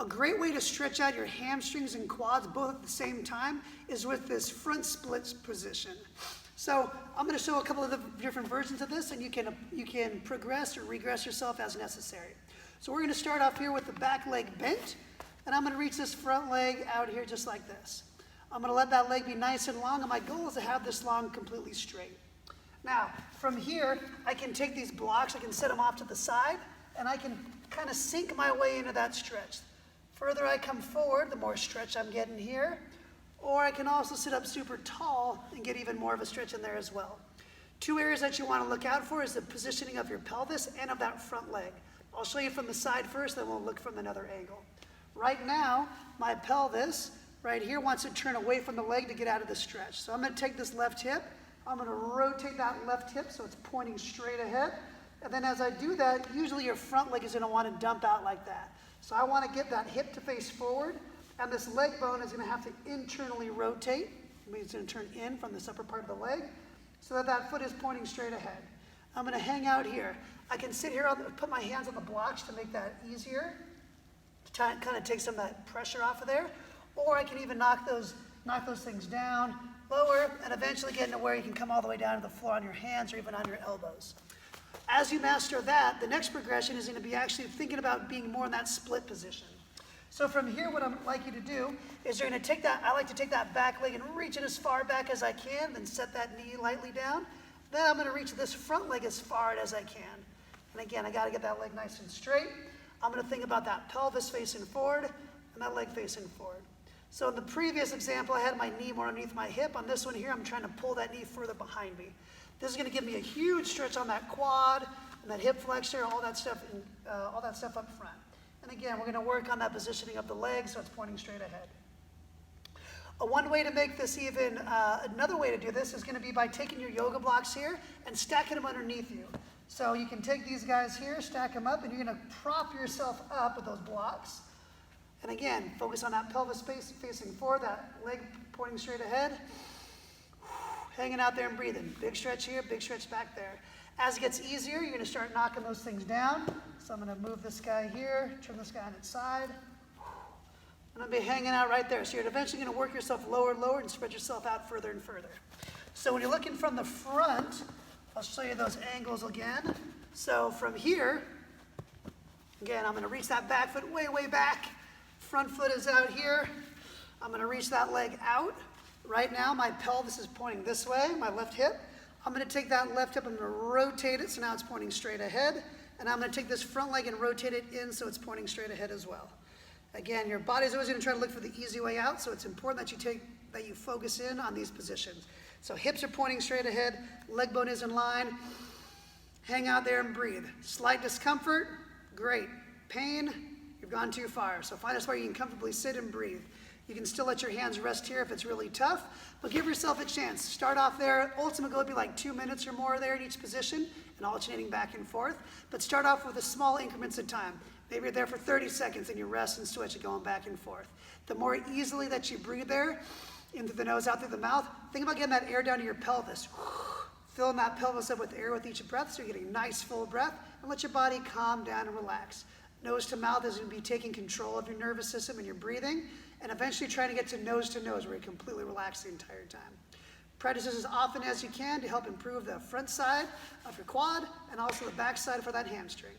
A great way to stretch out your hamstrings and quads both at the same time is with this front splits position. So I'm going to show a couple of the different versions of this, and you can progress or regress yourself as necessary. So we're going to start off here with the back leg bent, and I'm going to reach this front leg out here just like this. I'm going to let that leg be nice and long, and my goal is to have this long completely straight. Now, from here, I can take these blocks, I can set them off to the side, and I can kind of sink my way into that stretch. Further I come forward, the more stretch I'm getting here. Or I can also sit up super tall and get even more of a stretch in there as well. Two areas that you want to look out for is the positioning of your pelvis and of that front leg. I'll show you from the side first, then we'll look from another angle. Right now, my pelvis right here wants to turn away from the leg to get out of the stretch. So I'm going to take this left hip, I'm going to rotate that left hip so it's pointing straight ahead. And then as I do that, usually your front leg is going to want to dump out like that. So I want to get that hip to face forward. And this leg bone is going to have to internally rotate. It means it's going to turn in from this upper part of the leg so that that foot is pointing straight ahead. I'm going to hang out here. I can sit here, put my hands on the blocks to make that easier, to kind of take some of that pressure off of there. Or I can even knock those things down, lower, and eventually get into where you can come all the way down to the floor on your hands or even on your elbows. As you master that, the next progression is going to be actually thinking about being more in that split position. So from here, what I'd like you to do is you're going to take that, I like to take that back leg and reach it as far back as I can, then set that knee lightly down. Then I'm going to reach this front leg as far as I can. And again, I got to get that leg nice and straight. I'm going to think about that pelvis facing forward and that leg facing forward. So in the previous example, I had my knee more underneath my hip. On this one here, I'm trying to pull that knee further behind me. This is going to give me a huge stretch on that quad and that hip flexor, all that stuff up front. And again, we're going to work on that positioning of the leg so it's pointing straight ahead. One way to make this even, another way to do this is going to be by taking your yoga blocks here and stacking them underneath you. So you can take these guys here, stack them up, and you're going to prop yourself up with those blocks. And again, focus on that pelvis facing forward, that leg pointing straight ahead. Hanging out there and breathing. Big stretch here, big stretch back there. As it gets easier, you're going to start knocking those things down. So I'm going to move this guy here, turn this guy on its side. And I'll be hanging out right there. So you're eventually going to work yourself lower and lower and spread yourself out further and further. So when you're looking from the front, I'll show you those angles again. So from here, again, I'm going to reach that back foot way, way back. Front foot is out here. I'm going to reach that leg out. Right now, my pelvis is pointing this way, my left hip. I'm going to take that left hip, I'm going to rotate it, so now it's pointing straight ahead. And I'm going to take this front leg and rotate it in so it's pointing straight ahead as well. Again, your body's always going to try to look for the easy way out, so it's important that you focus in on these positions. So hips are pointing straight ahead, leg bone is in line. Hang out there and breathe. Slight discomfort, great. Pain, you've gone too far. So find a spot where you can comfortably sit and breathe. You can still let your hands rest here if it's really tough, but give yourself a chance. Start off there. Ultimate goal would be like 2 minutes or more there in each position and alternating back and forth. But start off with a small increments of time. Maybe you're there for 30 seconds and you rest and switch it going back and forth. The more easily that you breathe there, in through the nose, out through the mouth, think about getting that air down to your pelvis. Filling that pelvis up with air with each breath so you're getting nice full breath, and let your body calm down and relax. Nose to mouth is going to be taking control of your nervous system and your breathing, and eventually trying to get to nose where you're completely relaxed the entire time. Practice this as often as you can to help improve the front side of your quad and also the back side for that hamstring.